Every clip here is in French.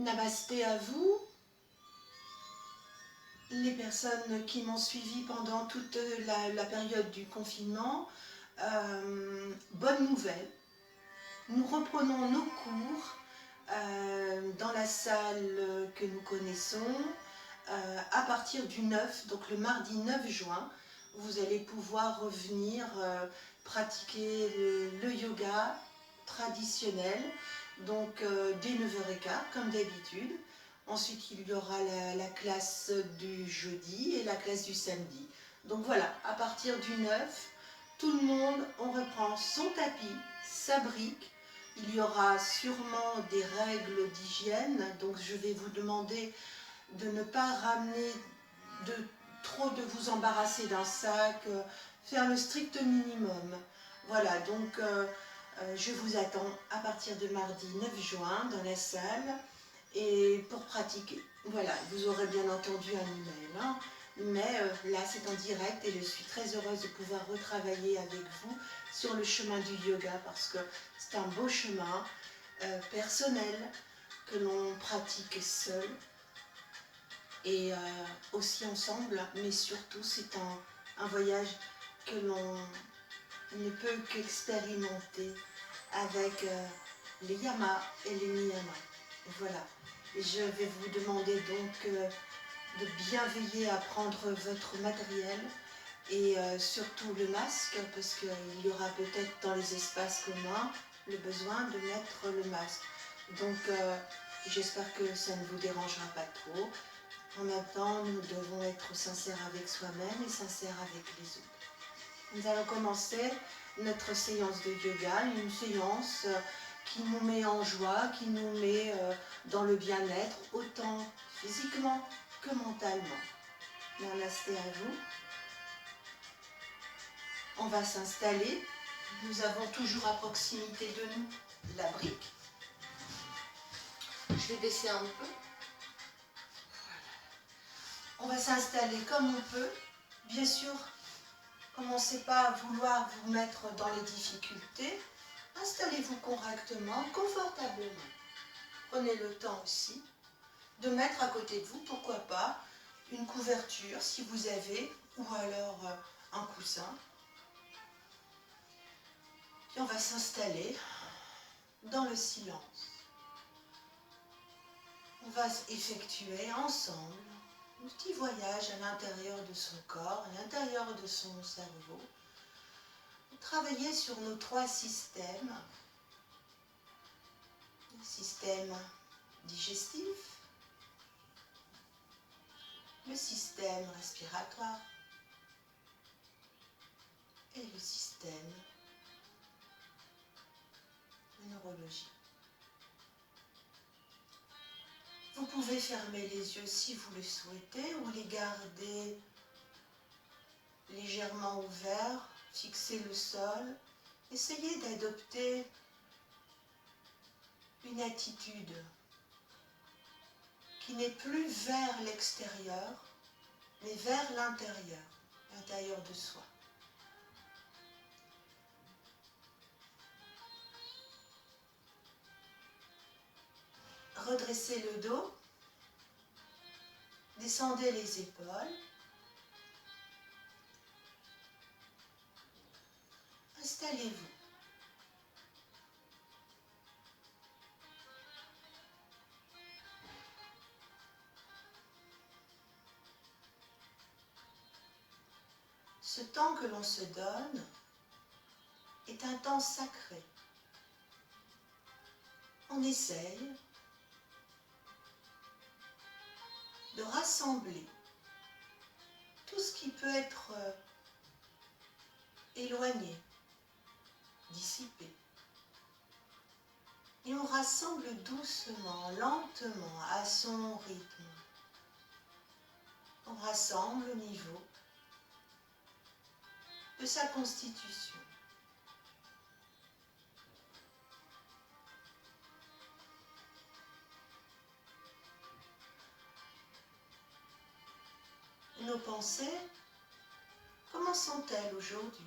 Namasté à vous, les personnes qui m'ont suivi pendant toute la période du confinement. Bonne nouvelle, nous reprenons nos cours dans la salle que nous connaissons à partir du 9, donc le mardi 9 juin. Vous allez pouvoir revenir pratiquer le yoga traditionnel, donc dès 9h15 comme d'habitude. Ensuite, il y aura la classe du jeudi et la classe du samedi. Donc voilà, à partir du 9, tout le monde, on reprend son tapis, sa brique. Il y aura sûrement des règles d'hygiène, donc je vais vous demander de ne pas ramener trop de vous embarrasser d'un sac, faire le strict minimum. Voilà, donc je vous attends à partir de mardi 9 juin dans la salle et pour pratiquer. Voilà, vous aurez bien entendu un email, hein, mais là c'est en direct et je suis très heureuse de pouvoir retravailler avec vous sur le chemin du yoga parce que c'est un beau chemin personnel que l'on pratique seul et aussi ensemble, mais surtout c'est un voyage que l'on ne peut qu'expérimenter avec les yamas et les niyamas. Voilà, je vais vous demander donc de bien veiller à prendre votre matériel et surtout le masque, parce qu'il y aura peut-être dans les espaces communs le besoin de mettre le masque. Donc j'espère que ça ne vous dérangera pas trop. En même temps, nous devons être sincères avec soi-même et sincères avec les autres. Nous allons commencer notre séance de yoga, une séance qui nous met en joie, qui nous met dans le bien-être, autant physiquement que mentalement. Namasté à vous. On va s'installer. Nous avons toujours à proximité de nous la brique. Je vais baisser un peu. On va s'installer comme on peut. Bien sûr, commencez pas à vouloir vous mettre dans les difficultés. Installez-vous correctement, confortablement. Prenez le temps aussi de mettre à côté de vous, pourquoi pas, une couverture si vous avez, ou alors un coussin. Puis on va s'installer dans le silence. On va effectuer ensemble un petit voyage à l'intérieur de son corps, à l'intérieur de son cerveau. Travailler sur nos 3 systèmes. Le système digestif, le système respiratoire et le système de neurologie. Vous pouvez fermer les yeux si vous le souhaitez ou les garder légèrement ouverts, fixer le sol. Essayez d'adopter une attitude qui n'est plus vers l'extérieur, mais vers l'intérieur, l'intérieur de soi. Redressez le dos, descendez les épaules, installez-vous. Ce temps que l'on se donne est un temps sacré. On essaye de rassembler tout ce qui peut être éloigné, dissipé. Et on rassemble doucement, lentement, à son rythme. On rassemble au niveau de sa constitution. Nos pensées, comment sont-elles aujourd'hui?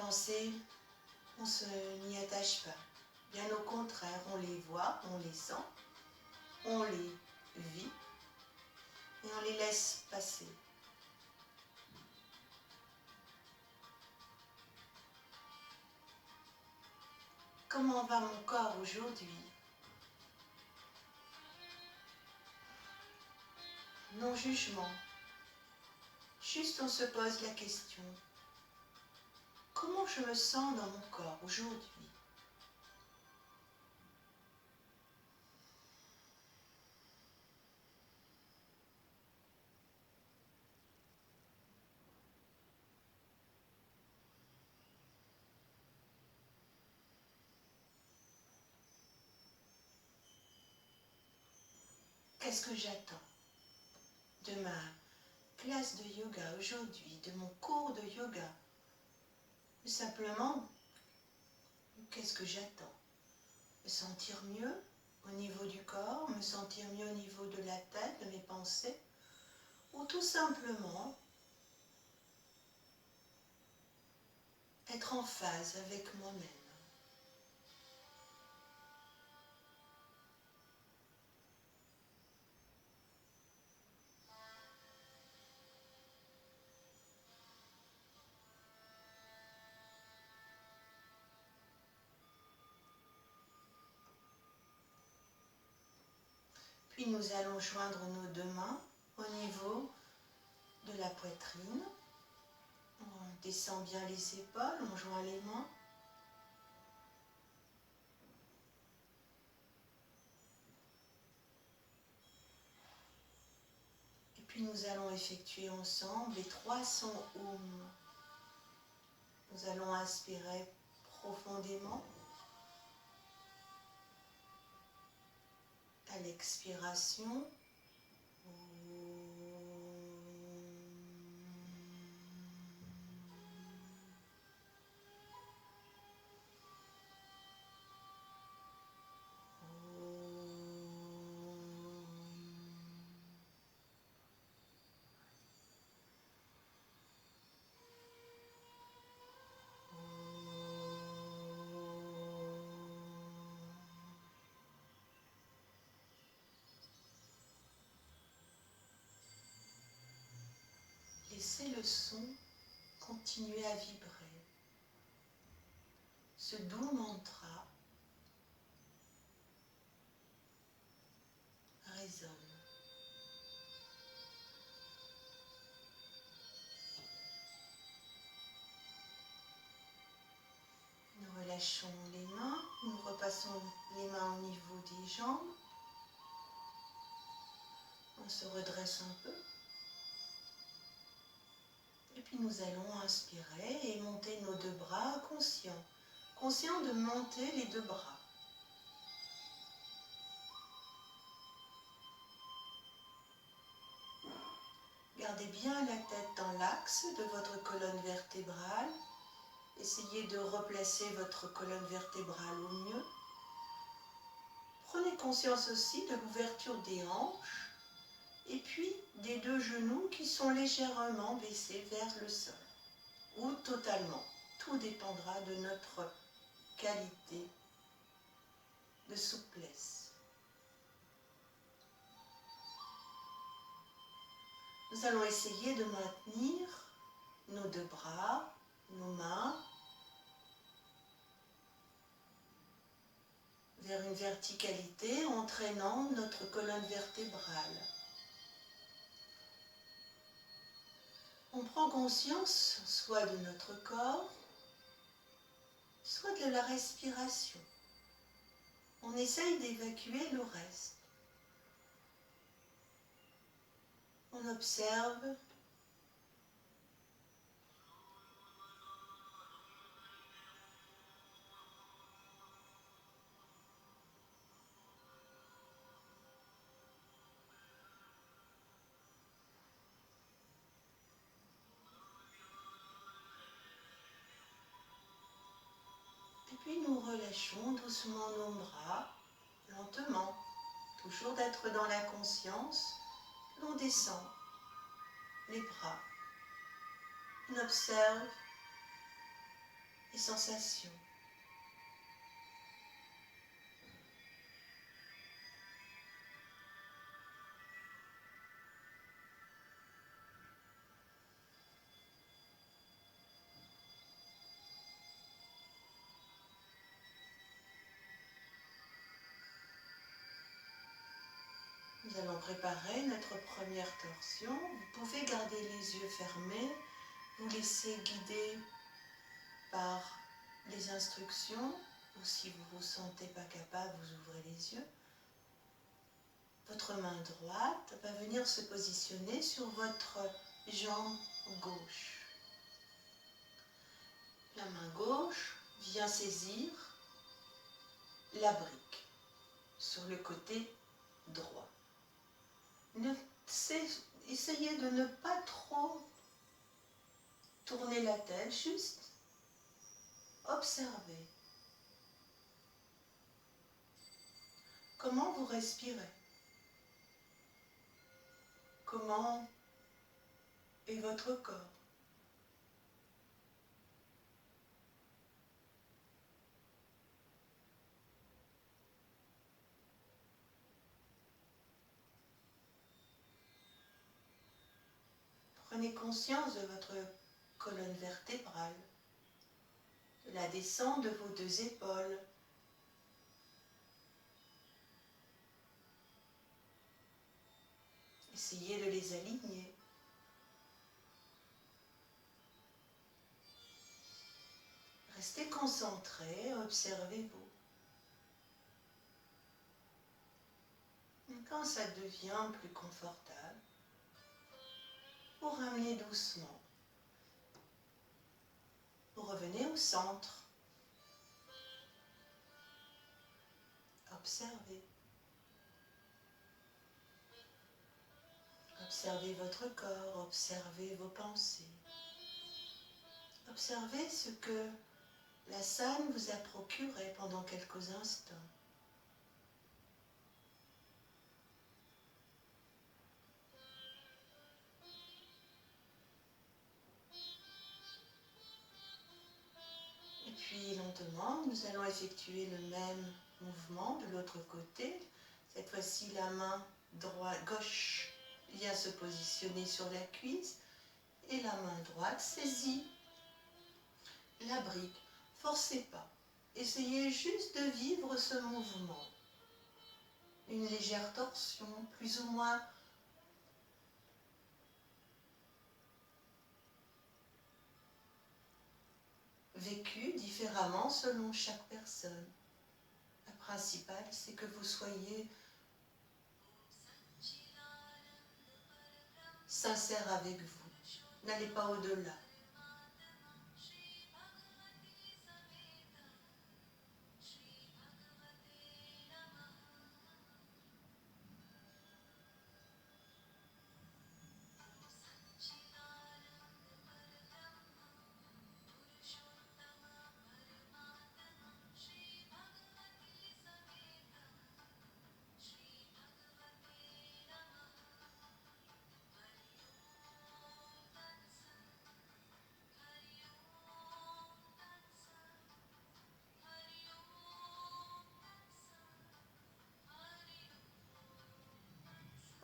pensées, on n'y attache pas. Bien au contraire, on les voit, on les sent, on les vit et on les laisse passer. Comment va mon corps aujourd'hui? Non jugement, juste on se pose la question. Comment je me sens dans mon corps aujourd'hui? Qu'est-ce que j'attends de ma classe de yoga aujourd'hui, de mon cours de yoga? Tout simplement, qu'est-ce que j'attends? Me sentir mieux au niveau du corps, me sentir mieux au niveau de la tête, de mes pensées, ou tout simplement être en phase avec moi-même. Puis nous allons joindre nos deux mains au niveau de la poitrine. On descend bien les épaules, on joint les mains. Et puis nous allons effectuer ensemble les 300 Om. Nous allons inspirer profondément. À l'expiration, laissez le son continuer à vibrer. Ce doux mantra résonne. Nous relâchons les mains, nous repassons les mains au niveau des jambes. On se redresse un peu. Et puis nous allons inspirer et monter nos deux bras conscients. Conscients de monter les deux bras. Gardez bien la tête dans l'axe de votre colonne vertébrale. Essayez de replacer votre colonne vertébrale au mieux. Prenez conscience aussi de l'ouverture des hanches et puis des deux genoux qui sont légèrement baissés vers le sol ou totalement. Tout dépendra de notre qualité de souplesse. Nous allons essayer de maintenir nos deux bras, nos mains vers une verticalité, entraînant notre colonne vertébrale. On prend conscience soit de notre corps, soit de la respiration. On essaye d'évacuer le reste. On observe et puis nous relâchons doucement nos bras, lentement, toujours d'être dans la conscience. On descend les bras. On observe les sensations. Nous allons préparer notre première torsion. Vous pouvez garder les yeux fermés, vous laisser guider par les instructions, ou si vous ne vous sentez pas capable, vous ouvrez les yeux. Votre main droite va venir se positionner sur votre jambe gauche. La main gauche vient saisir la brique sur le côté droit. Essayez de ne pas trop tourner la tête, juste observez. Comment vous respirez? Comment est votre corps? Prenez conscience de votre colonne vertébrale, de la descente de vos deux épaules. Essayez de les aligner. Restez concentré, observez-vous. Quand ça devient plus confortable, vous ramenez doucement. Vous revenez au centre. Observez. Observez votre corps, observez vos pensées. Observez ce que la scène vous a procuré pendant quelques instants. Et puis lentement, nous allons effectuer le même mouvement de l'autre côté. Cette fois-ci, la main gauche vient se positionner sur la cuisse et la main droite saisit la brique. Forcez pas. Essayez juste de vivre ce mouvement. Une légère torsion, plus ou moins vécue différemment selon chaque personne. Le principal, c'est que vous soyez sincère avec vous. N'allez pas au-delà.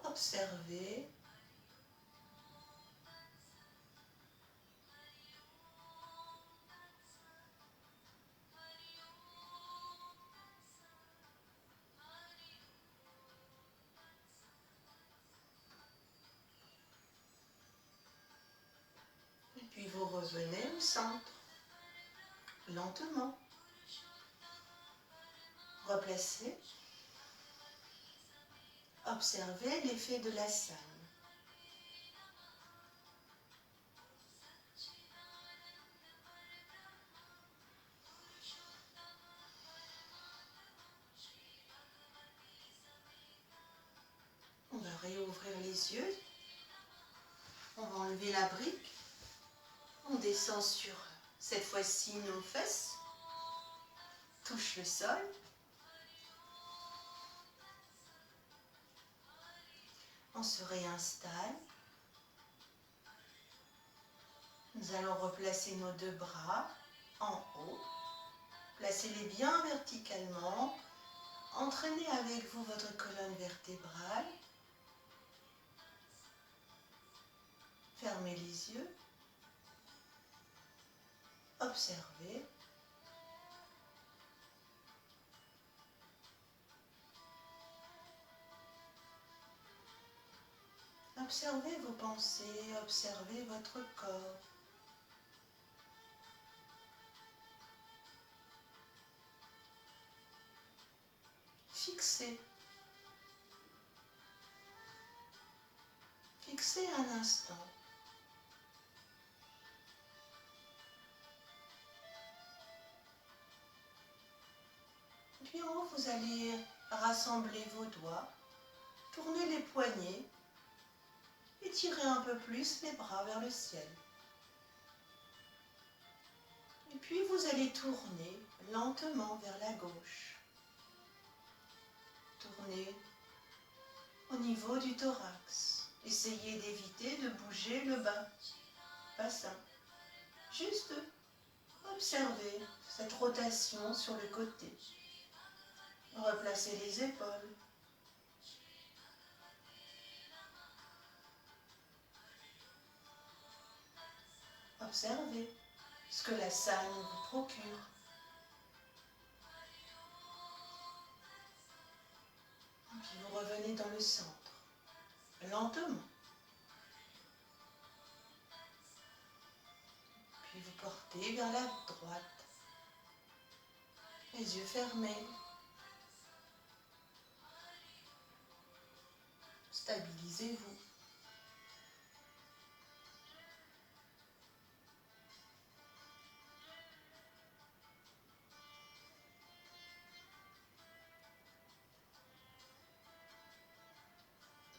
Observez. Et puis vous revenez au centre, lentement. Replacez. Observez l'effet de la scène. On va réouvrir les yeux. On va enlever la brique. On descend sur, cette fois-ci, nos fesses. Touche le sol. On se réinstalle. Nous allons replacer nos deux bras en haut. Placez-les bien verticalement. Entraînez avec vous votre colonne vertébrale. Fermez les yeux. Observez. Observez vos pensées, observez votre corps. Fixez. Fixez un instant. Puis en haut, vous allez rassembler vos doigts, tourner les poignets, étirez un peu plus les bras vers le ciel. Et puis vous allez tourner lentement vers la gauche. Tournez au niveau du thorax. Essayez d'éviter de bouger le bas, bassin. Juste observez cette rotation sur le côté. Replacez les épaules. Observez ce que la salle vous procure. Et puis vous revenez dans le centre, lentement. Puis vous portez vers la droite, les yeux fermés. Stabilisez-vous.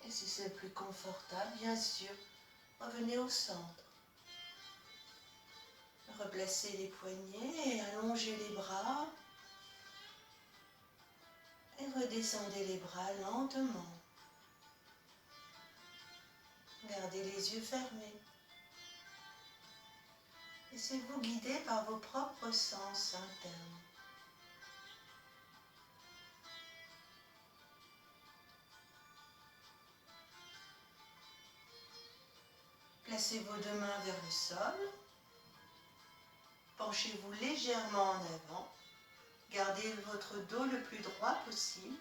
Et si c'est plus confortable, bien sûr, revenez au centre. Replacez les poignets et allongez les bras. Et redescendez les bras lentement. Gardez les yeux fermés. Laissez-vous guider par vos propres sens internes. Placez vos deux mains vers le sol. Penchez-vous légèrement en avant. Gardez votre dos le plus droit possible,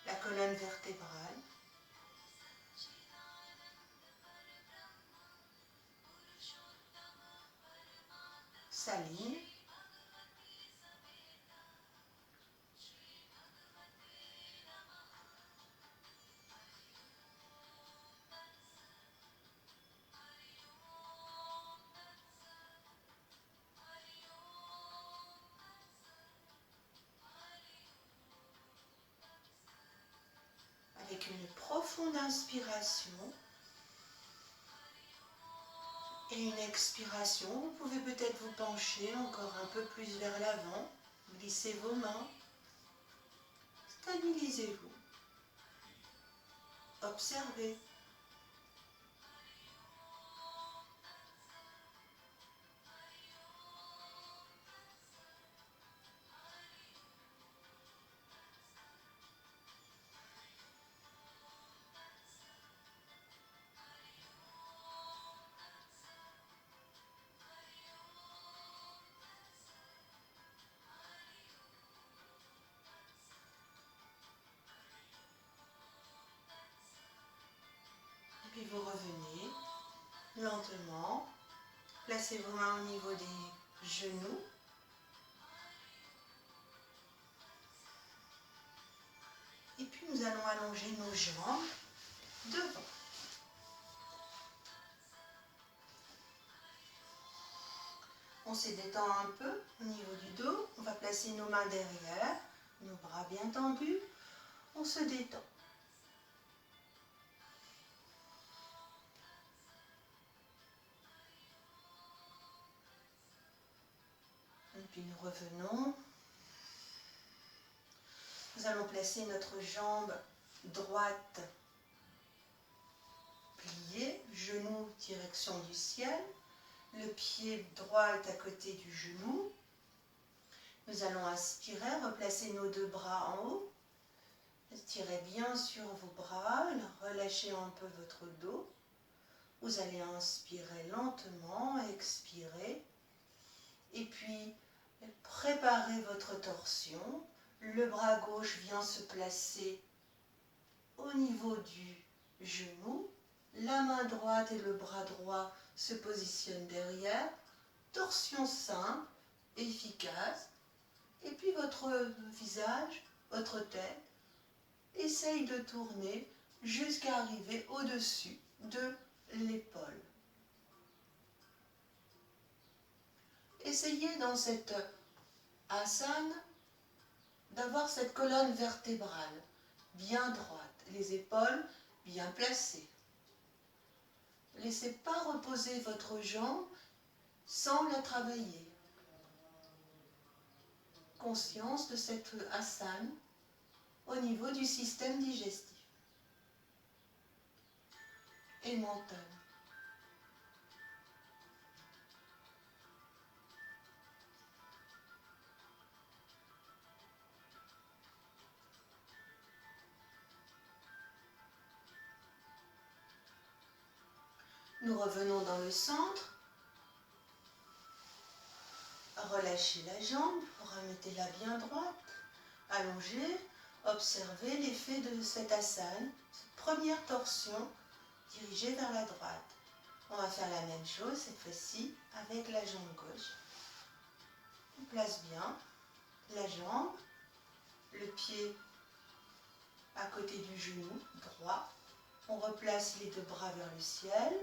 la colonne vertébrale. S'aligne. Avec une profonde inspiration et une expiration, vous pouvez peut-être vous pencher encore un peu plus vers l'avant, glissez vos mains, stabilisez-vous, observez. Puis vous revenez lentement, placez vos mains au niveau des genoux. Et puis nous allons allonger nos jambes devant. On se détend un peu au niveau du dos. On va placer nos mains derrière, nos bras bien tendus. On se détend. Et puis nous revenons. Nous allons placer notre jambe droite pliée, genou direction du ciel. Le pied droit est à côté du genou. Nous allons inspirer, replacer nos deux bras en haut. Tirez bien sur vos bras, relâchez un peu votre dos. Vous allez inspirer lentement, expirer. Et puis, préparez votre torsion. Le bras gauche vient se placer au niveau du genou. La main droite et le bras droit se positionnent derrière. Torsion simple, efficace. Et puis votre visage, votre tête, essaye de tourner jusqu'à arriver au-dessus de l'épaule. Essayez dans cette asana d'avoir cette colonne vertébrale bien droite, les épaules bien placées. Laissez pas reposer votre jambe sans la travailler. Conscience de cette asana au niveau du système digestif et mental. Nous revenons dans le centre. Relâchez la jambe, remettez-la bien droite, allongez, observez l'effet de cette asana, cette première torsion dirigée vers la droite. On va faire la même chose cette fois-ci avec la jambe gauche. On place bien la jambe, le pied à côté du genou droit. On replace les deux bras vers le ciel.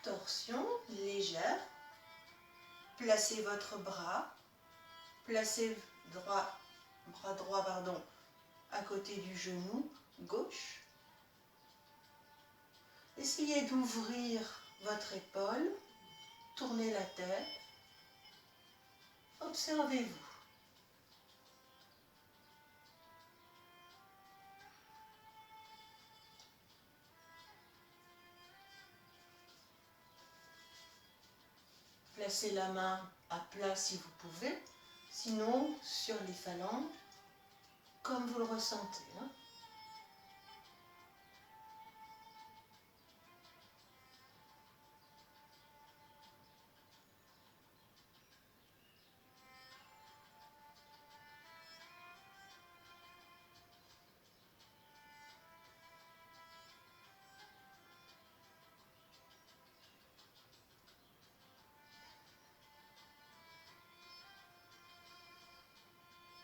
Torsion légère. Placez votre bras. Placez bras droit à côté du genou gauche. Essayez d'ouvrir votre épaule. Tournez la tête. Observez-vous. Placez la main à plat si vous pouvez, sinon sur les phalanges, comme vous le ressentez.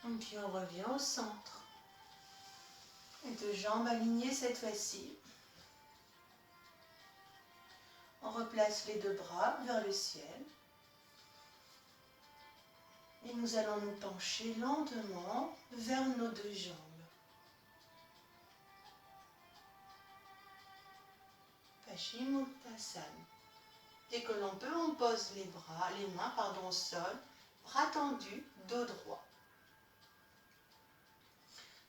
Et puis on revient au centre. Les deux jambes alignées cette fois-ci. On replace les deux bras vers le ciel. Et nous allons nous pencher lentement vers nos deux jambes. Paschimottanasana. Dès que l'on peut, on pose les mains au sol, bras tendus, dos droit.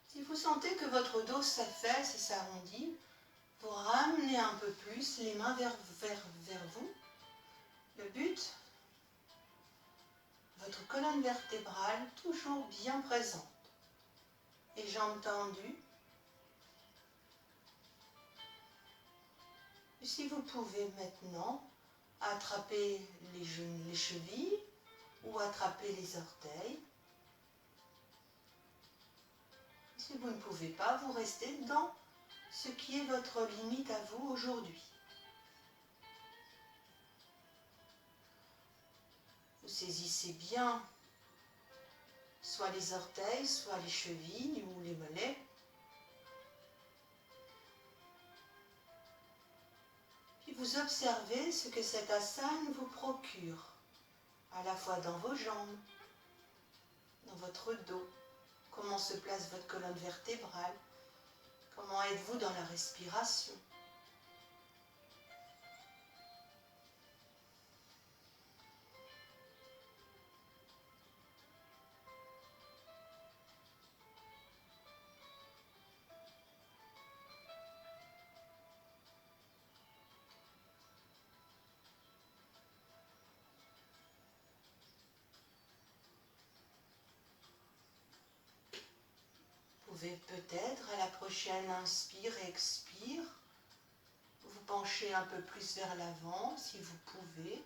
Si vous sentez que votre dos s'affaisse et s'arrondit, vous ramenez un peu plus les mains vers vous. Le but, votre colonne vertébrale toujours bien présente. Les jambes tendues. Et si vous pouvez maintenant attraper les chevilles ou attraper les orteils. Si vous ne pouvez pas, vous restez dans ce qui est votre limite à vous aujourd'hui. Vous saisissez bien soit les orteils, soit les chevilles ou les mollets. Puis vous observez ce que cette asana vous procure, à la fois dans vos jambes, dans votre dos, comment se place votre colonne vertébrale, comment êtes-vous dans la respiration. pouvez peut-être à la prochaine inspire et expire vous pencher un peu plus vers l'avant si vous pouvez.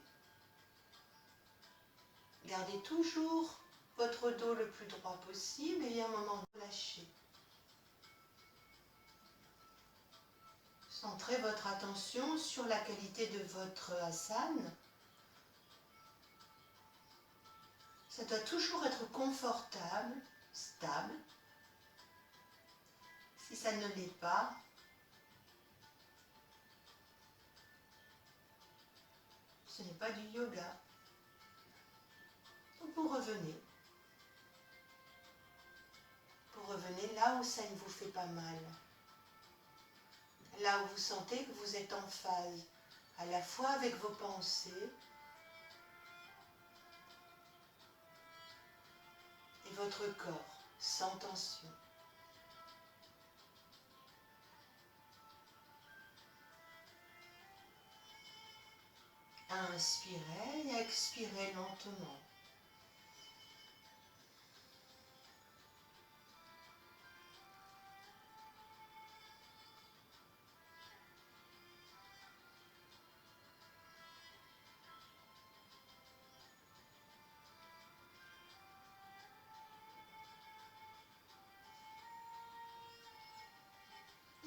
Gardez toujours votre dos le plus droit possible et un moment de lâcher. Centrez votre attention sur la qualité de votre asana. Ça doit toujours être confortable, stable. Si ça ne l'est pas, ce n'est pas du yoga. Donc vous revenez. Vous revenez là où ça ne vous fait pas mal. Là où vous sentez que vous êtes en phase, à la fois avec vos pensées et votre corps, sans tension. Inspirez et expirez lentement.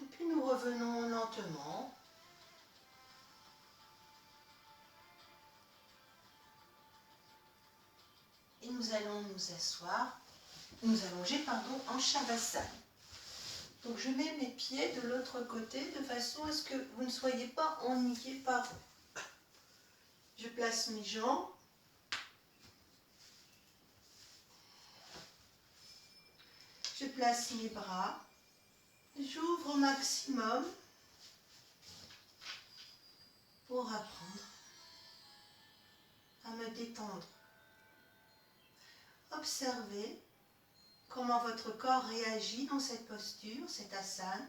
Et puis nous revenons lentement. Et nous allons nous asseoir, nous allonger en Shavasana. Donc je mets mes pieds de l'autre côté de façon à ce que vous ne soyez pas ennuyés par eux. Je place mes jambes. Je place mes bras. J'ouvre au maximum pour apprendre à me détendre. Observez comment votre corps réagit dans cette posture, cette asana.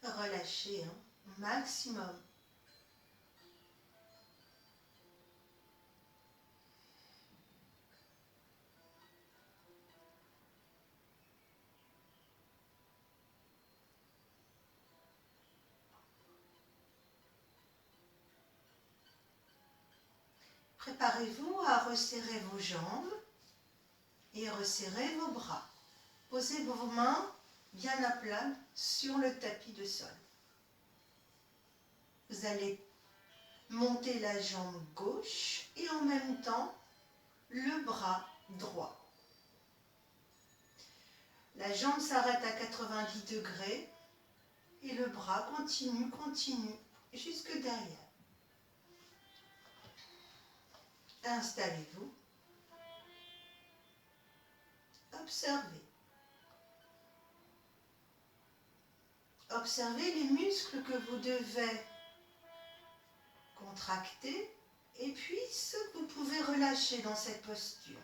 Relâchez au maximum. Préparez-vous à resserrer vos jambes et resserrer vos bras. Posez vos mains bien à plat sur le tapis de sol. Vous allez monter la jambe gauche et en même temps le bras droit. La jambe s'arrête à 90 degrés et le bras continue jusque derrière. Installez-vous. Observez. Observez les muscles que vous devez contracter et puis ceux que vous pouvez relâcher dans cette posture.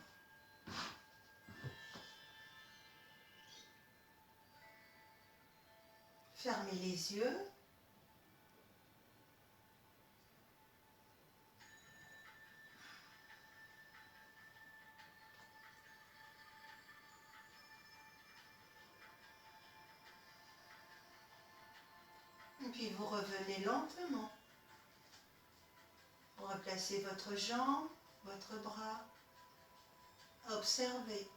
Fermez les yeux. Et puis vous revenez lentement. Vous replacez votre jambe, votre bras. Observez.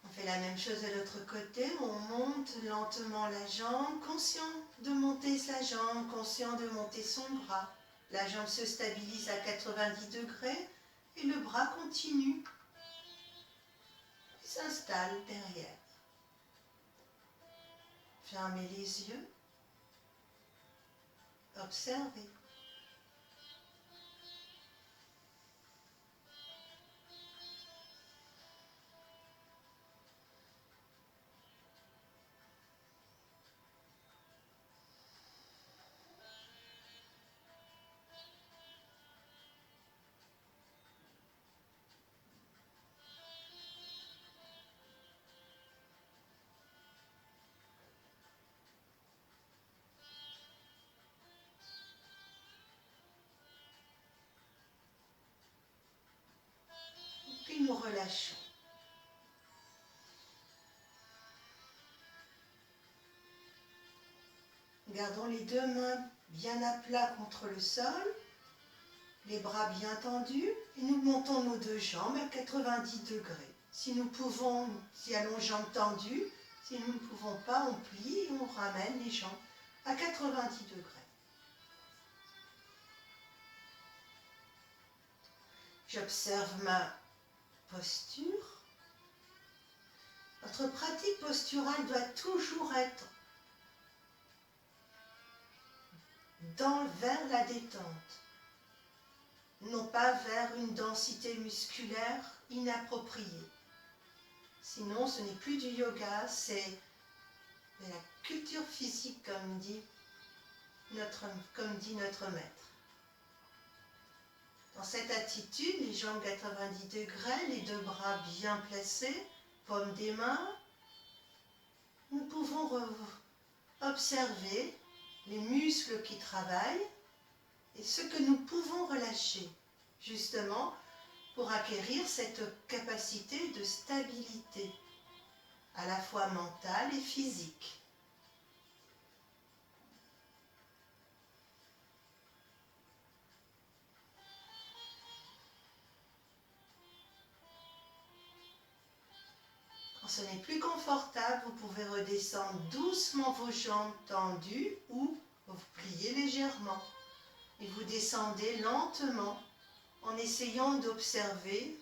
On fait la même chose de l'autre côté. On monte lentement la jambe, conscient de monter sa jambe, conscient de monter son bras. La jambe se stabilise à 90 degrés et le bras continue. Il s'installe derrière. Fermez les yeux. Observez. vous relâchons. Gardons les deux mains bien à plat contre le sol, les bras bien tendus, et nous montons nos deux jambes à 90 degrés. Si nous pouvons, si allons jambes tendues, si nous ne pouvons pas, on plie et on ramène les jambes à 90 degrés. J'observe ma posture. Notre pratique posturale doit toujours être vers la détente, non pas vers une densité musculaire inappropriée. Sinon, ce n'est plus du yoga, c'est de la culture physique, comme dit notre maître. Dans cette attitude, les jambes 90 degrés, les deux bras bien placés, paume des mains, nous pouvons observer les muscles qui travaillent et ce que nous pouvons relâcher, justement pour acquérir cette capacité de stabilité, à la fois mentale et physique. Quand ce n'est plus confortable, vous pouvez redescendre doucement vos jambes tendues ou vous pliez légèrement. Et vous descendez lentement en essayant d'observer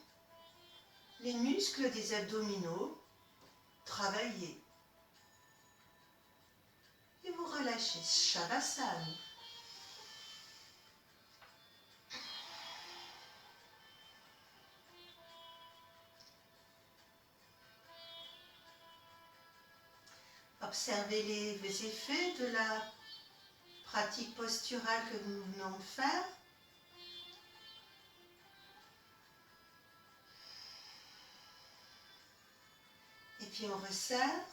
les muscles des abdominaux travailler. Et vous relâchez. Shavasana. Observez les effets de la pratique posturale que nous venons de faire. Et puis on resserre.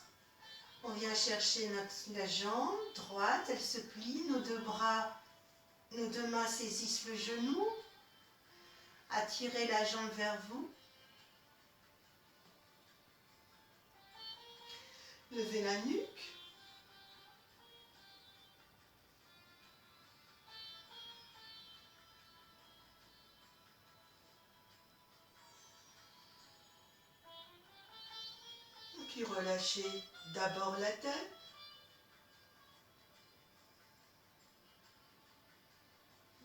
On vient chercher la jambe droite, elle se plie, nos deux mains saisissent le genou. Attirez la jambe vers vous. Levez la nuque. Puis relâchez d'abord la tête.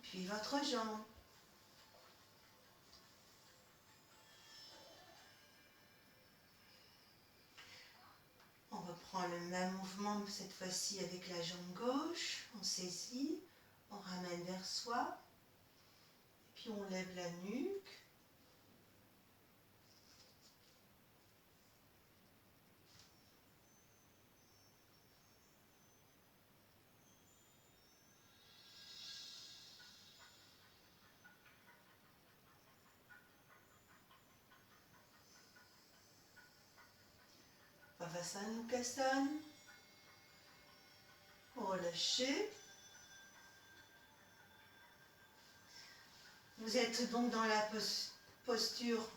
Puis votre jambe. On reprend le même mouvement, cette fois-ci avec la jambe gauche. On saisit, on ramène vers soi. Et puis on lève la nuque. Pavasana. Relâchez. Vous êtes donc dans la posture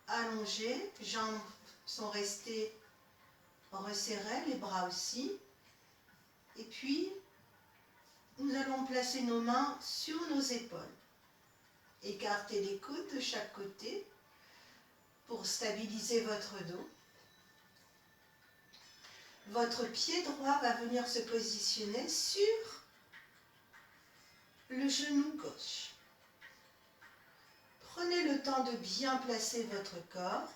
allongée. Les jambes sont restées resserrées, les bras aussi. Et puis, nous allons placer nos mains sur nos épaules. Écartez les coudes de chaque côté pour stabiliser votre dos. Votre pied droit va venir se positionner sur le genou gauche. Prenez le temps de bien placer votre corps.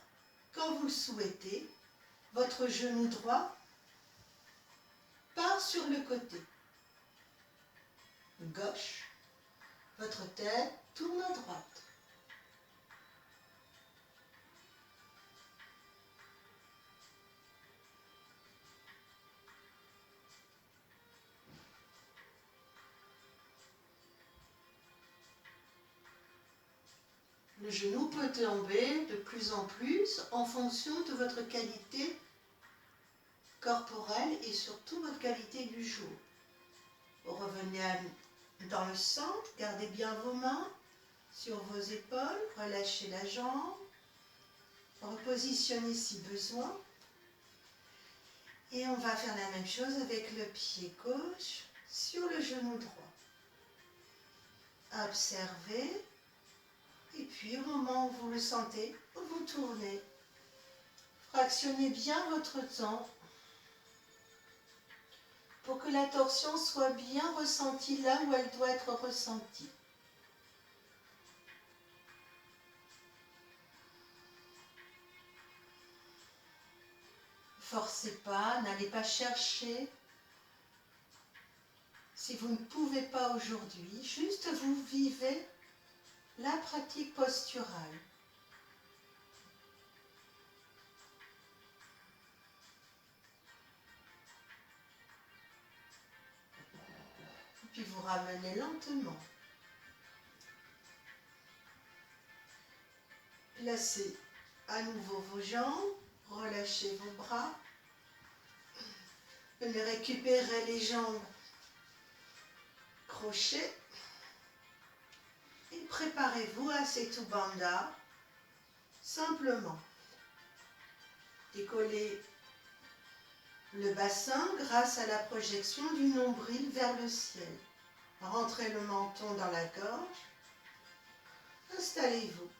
Quand vous le souhaitez, votre genou droit part sur le côté gauche. Votre tête tourne à droite. Le genou peut tomber de plus en plus en fonction de votre qualité corporelle et surtout votre qualité du jour. Vous revenez dans le centre, gardez bien vos mains sur vos épaules, relâchez la jambe, repositionner si besoin. Et on va faire la même chose avec le pied gauche sur le genou droit. Observez. Et puis au moment où vous le sentez, vous tournez. Fractionnez bien votre temps pour que la torsion soit bien ressentie là où elle doit être ressentie. Ne forcez pas, n'allez pas chercher. Si vous ne pouvez pas aujourd'hui, juste vous vivez la pratique posturale. Puis vous ramenez lentement. Placez à nouveau vos jambes, relâchez vos bras. Venez récupérer les jambes crochets. Et préparez-vous à Setu Bandha. Simplement, décollez le bassin grâce à la projection du nombril vers le ciel. Rentrez le menton dans la gorge. Installez-vous.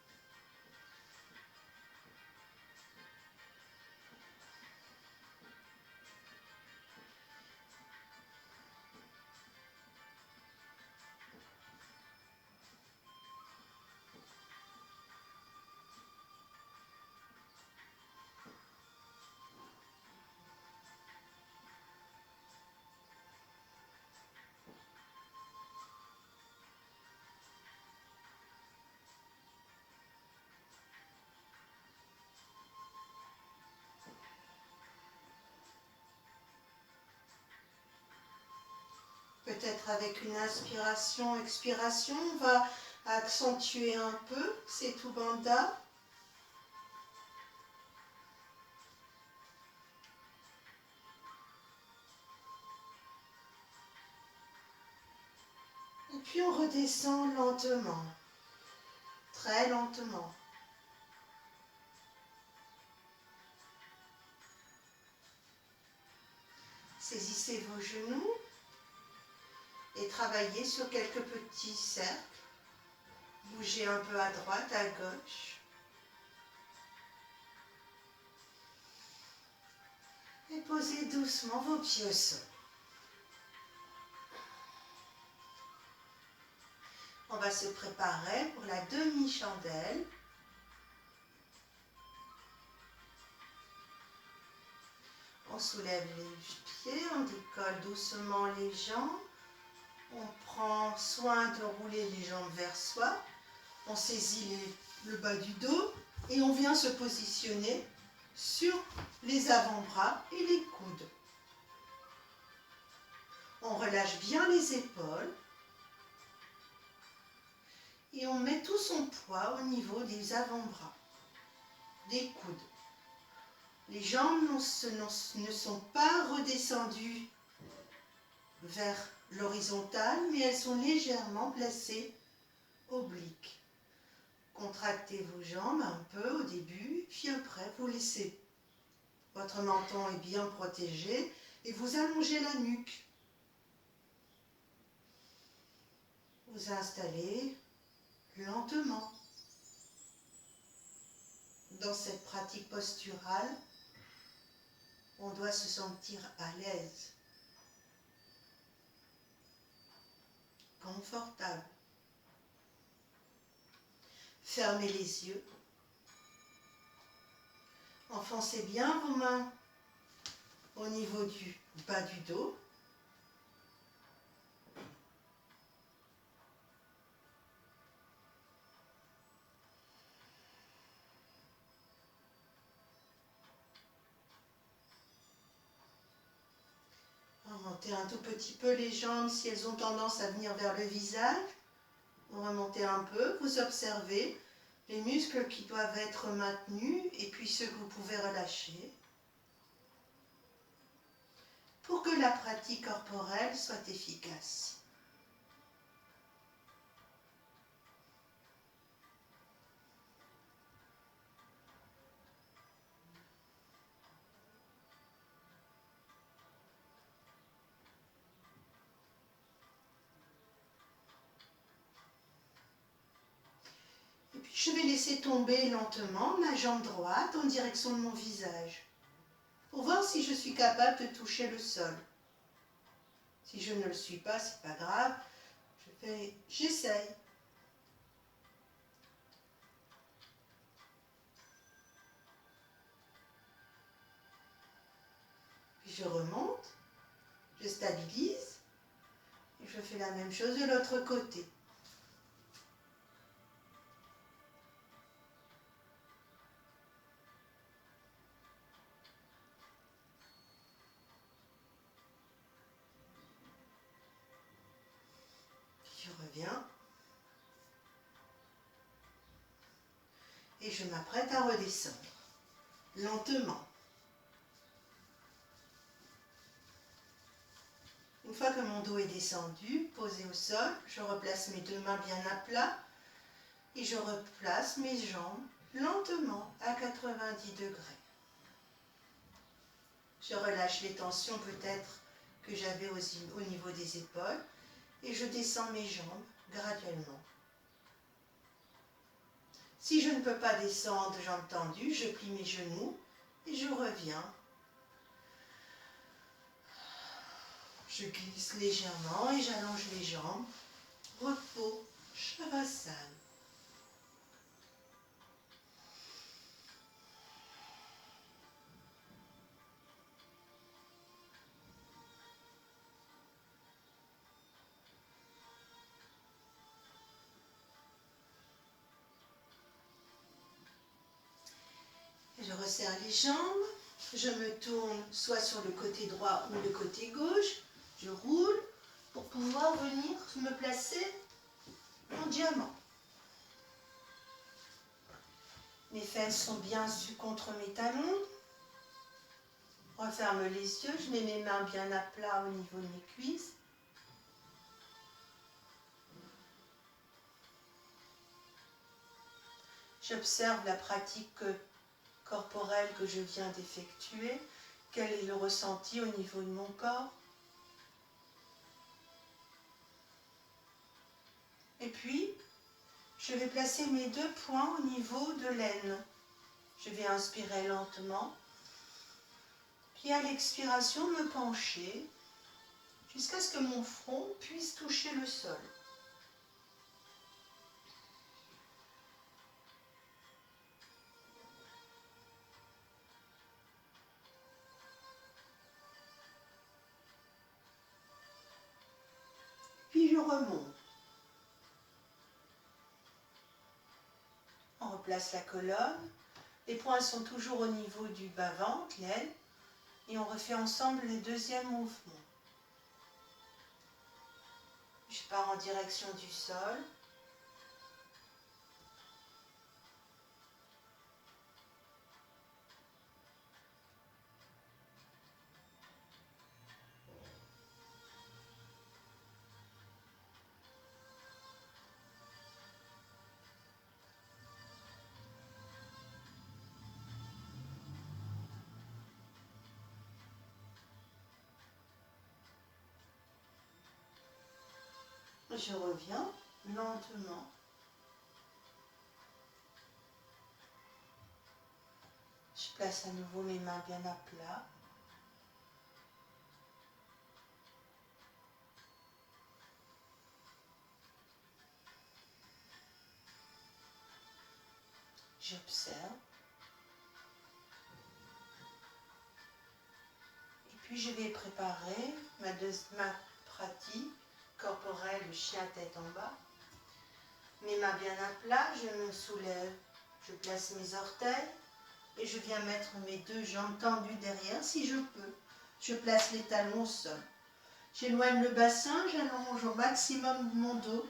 Peut-être avec une inspiration, expiration, on va accentuer un peu Setu Bandha. Et puis on redescend lentement, très lentement. Saisissez vos genoux et travaillez sur quelques petits cercles. Bougez un peu à droite, à gauche. Et posez doucement vos pieds au sol. On va se préparer pour la demi-chandelle. On soulève les pieds, on décolle doucement les jambes. On prend soin de rouler les jambes vers soi. On saisit le bas du dos et on vient se positionner sur les avant-bras et les coudes. On relâche bien les épaules et on met tout son poids au niveau des avant-bras, des coudes. Les jambes ne sont pas redescendues vers l'horizontale, mais elles sont légèrement placées obliques. Contractez vos jambes un peu au début, puis après vous laissez. Votre menton est bien protégé et vous allongez la nuque. Vous installez lentement. Dans cette pratique posturale, on doit se sentir à l'aise, confortable. Fermez les yeux. Enfoncez bien vos mains au niveau du bas du dos. Remontez un tout petit peu les jambes si elles ont tendance à venir vers le visage. Vous remontez un peu, vous observez les muscles qui doivent être maintenus et puis ceux que vous pouvez relâcher pour que la pratique corporelle soit efficace. Je vais laisser tomber lentement ma jambe droite en direction de mon visage pour voir si je suis capable de toucher le sol. Si je ne le suis pas, c'est pas grave, j'essaye. Puis je remonte, je stabilise et je fais la même chose de l'autre côté. Je reviens et je m'apprête à redescendre lentement. Une fois que mon dos est descendu, posé au sol, je replace mes deux mains bien à plat et je replace mes jambes lentement à 90 degrés. Je relâche les tensions peut-être que j'avais au niveau des épaules et je descends mes jambes graduellement. Si je ne peux pas descendre de jambes tendues, je plie mes genoux et je reviens. Je glisse légèrement et j'allonge les jambes. Repos, Shavasana. Je resserre les jambes, je me tourne soit sur le côté droit ou le côté gauche, je roule pour pouvoir venir me placer en diamant. Mes fesses sont bien contre mes talons. Je referme les yeux, je mets mes mains bien à plat au niveau de mes cuisses. J'observe la pratique corporelle que je viens d'effectuer. Quel est le ressenti au niveau de mon corps? Et puis, je vais placer mes deux poings au niveau de l'aine. Je vais inspirer lentement, puis à l'expiration me pencher jusqu'à ce que mon front puisse toucher le sol. Puis je remonte. On replace la colonne. Les poings sont toujours au niveau du bas-ventre, l'aile. Et on refait ensemble le deuxième mouvement. Je pars en direction du sol. Je reviens lentement. Je place à nouveau mes mains bien à plat. J'observe. Et puis je vais préparer ma pratique corporelle, le chien tête en bas. Mes mains bien à plat, je me soulève. Je place mes orteils et je viens mettre mes deux jambes tendues derrière si je peux. Je place les talons au sol. J'éloigne le bassin, j'allonge au maximum mon dos.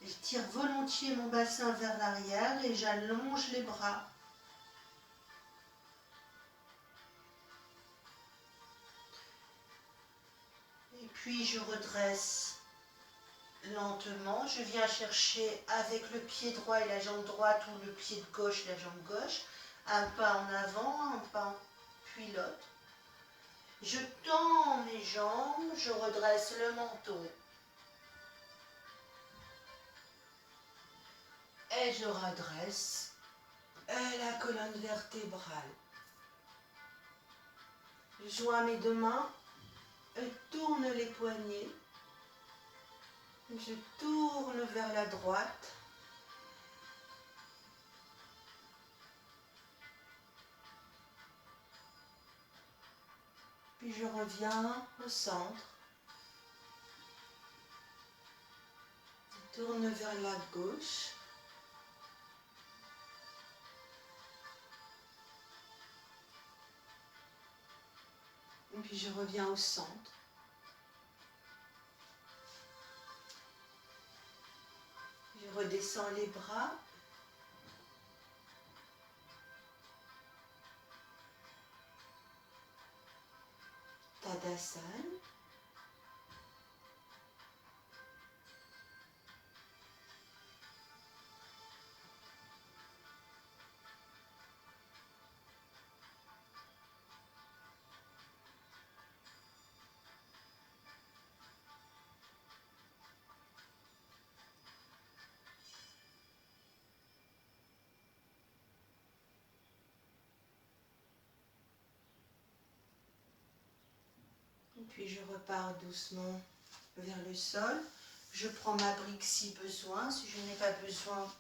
Je tire volontiers mon bassin vers l'arrière et j'allonge les bras. Et Puis je redresse lentement. Je viens chercher avec le pied droit et la jambe droite ou le pied de gauche, la jambe gauche. Un pas en avant, un pas puis l'autre. Je tends mes jambes, je redresse le menton. Et je redresse la colonne vertébrale. Je joins mes deux mains, je tourne les poignets, je tourne vers la droite. Puis je reviens au centre. Je tourne vers la gauche. Et puis je reviens au centre. Je redescends les bras. Tadasana. Puis je repars doucement vers le sol. Je prends ma brique si besoin. Si je n'ai pas besoin,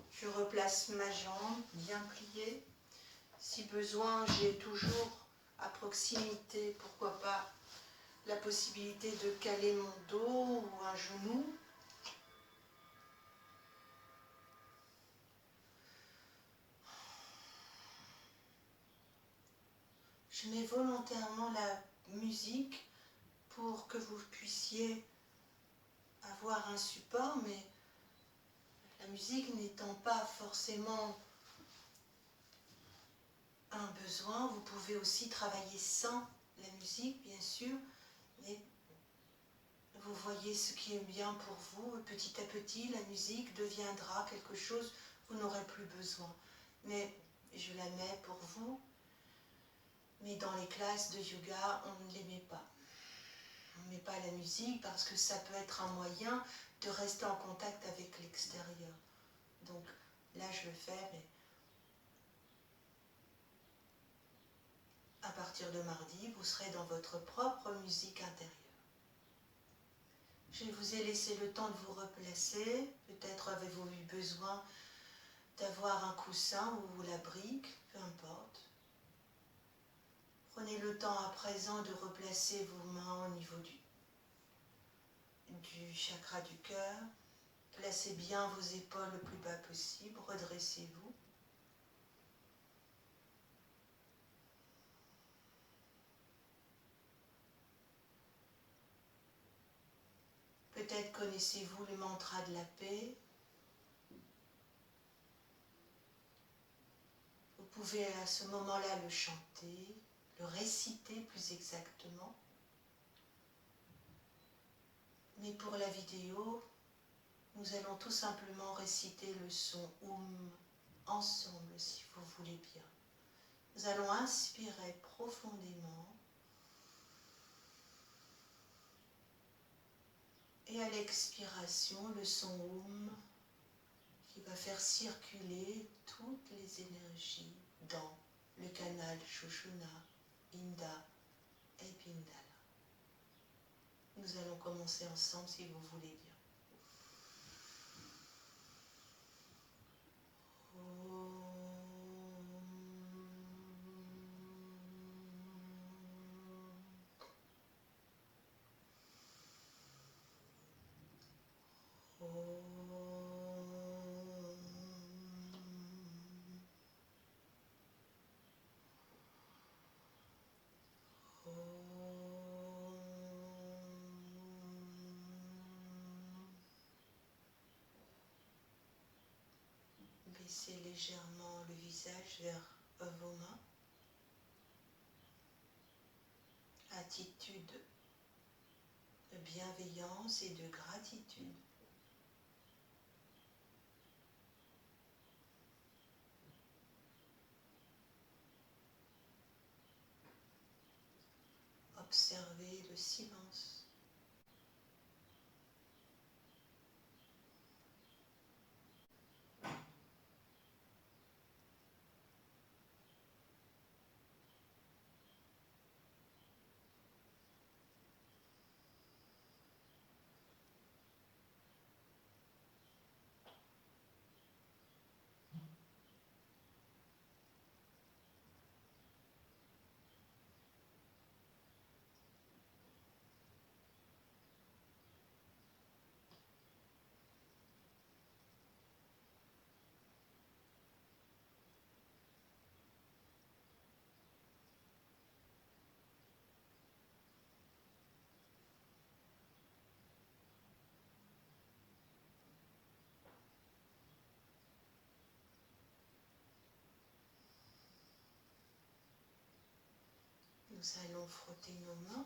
je replace ma jambe bien pliée. Si besoin, j'ai toujours à proximité, pourquoi pas, la possibilité de caler mon dos ou un genou. Je mets volontairement la musique pour que vous puissiez avoir un support, mais la musique n'étant pas forcément un besoin, vous pouvez aussi travailler sans la musique, bien sûr, mais vous voyez ce qui est bien pour vous, et petit à petit, la musique deviendra quelque chose que vous n'aurez plus besoin. Mais je la mets pour vous, mais dans les classes de yoga, on ne les met pas. On ne met pas la musique parce que ça peut être un moyen de rester en contact avec l'extérieur. Donc là, je le fais, mais à partir de mardi, vous serez dans votre propre musique intérieure. Je vous ai laissé le temps de vous replacer. Peut-être avez-vous eu besoin d'avoir un coussin ou la brique, peu importe. Prenez le temps à présent de replacer vos mains au niveau du chakra du cœur. Placez bien vos épaules le plus bas possible. Redressez-vous. Peut-être connaissez-vous le mantra de la paix. Vous pouvez à ce moment-là le chanter, le réciter plus exactement. Mais pour la vidéo, nous allons tout simplement réciter le son Om ensemble, si vous voulez bien. Nous allons inspirer profondément. Et à l'expiration, le son Om qui va faire circuler toutes les énergies dans le canal Shushumna, Inda et Pindala. Nous allons commencer ensemble si vous voulez bien. Baissez légèrement le visage vers vos mains. Attitude de bienveillance et de gratitude. Observez le silence. Nous allons frotter nos mains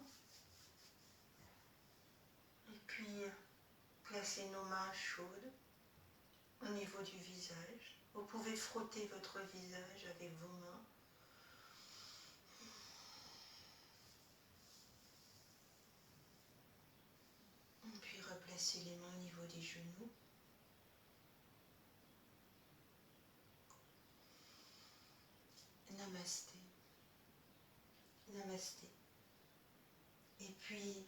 et puis placer nos mains chaudes au niveau du visage. Vous pouvez frotter votre visage avec vos mains. Puis replacer les mains au niveau des genoux. Namasté. Namasté. Et puis,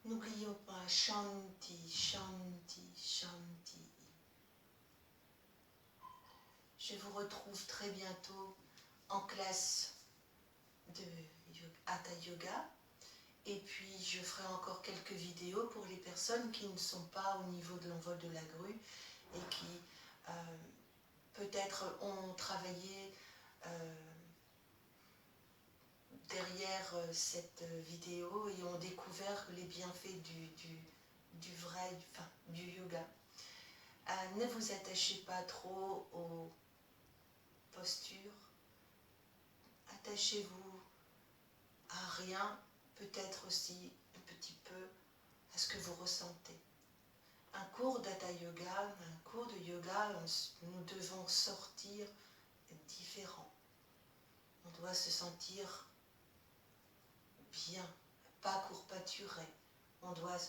n'oublions pas Shanti, Shanti, Shanti. Je vous retrouve très bientôt en classe de Hatha Yoga. Et puis, je ferai encore quelques vidéos pour les personnes qui ne sont pas au niveau de l'envol de la grue et qui peut-être ont travaillé derrière cette vidéo et ont découvert les bienfaits du yoga. Ne vous attachez pas trop aux postures. Attachez-vous à rien, peut-être aussi un petit peu à ce que vous ressentez. Un cours d'Hatha Yoga, un cours de yoga, nous devons sortir différents. On doit se sentir bien, pas courbaturé. On doit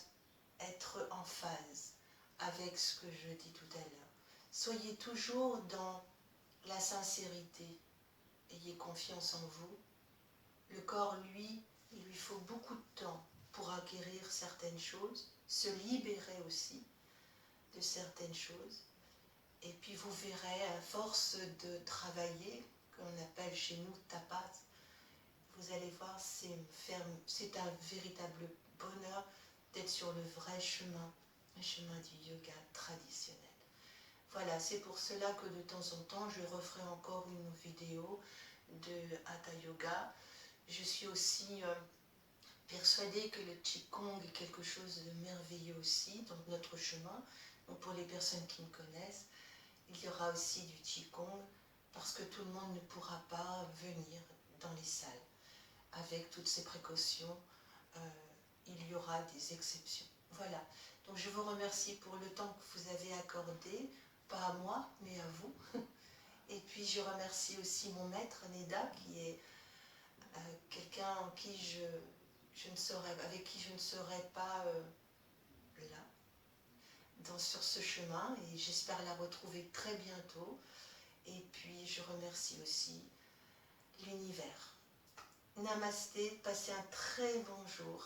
être en phase avec ce que je dis tout à l'heure. Soyez toujours dans la sincérité. Ayez confiance en vous. Le corps, lui, il lui faut beaucoup de temps pour acquérir certaines choses, se libérer aussi de certaines choses. Et puis vous verrez, à force de travailler, qu'on appelle chez nous tapas, vous allez voir, c'est un véritable bonheur d'être sur le vrai chemin, le chemin du yoga traditionnel. Voilà, c'est pour cela que de temps en temps, je referai encore une vidéo de Hatha Yoga. Je suis aussi persuadée que le Qigong est quelque chose de merveilleux aussi dans notre chemin. Donc pour les personnes qui me connaissent, il y aura aussi du Qigong parce que tout le monde ne pourra pas venir dans les salles. Avec toutes ces précautions, il y aura des exceptions. Voilà, donc je vous remercie pour le temps que vous avez accordé, pas à moi, mais à vous. Et puis je remercie aussi mon maître, Neda, qui est quelqu'un avec qui je ne serais pas là, sur ce chemin, et j'espère la retrouver très bientôt. Et puis je remercie aussi l'univers. Namasté, passez un très bon jour.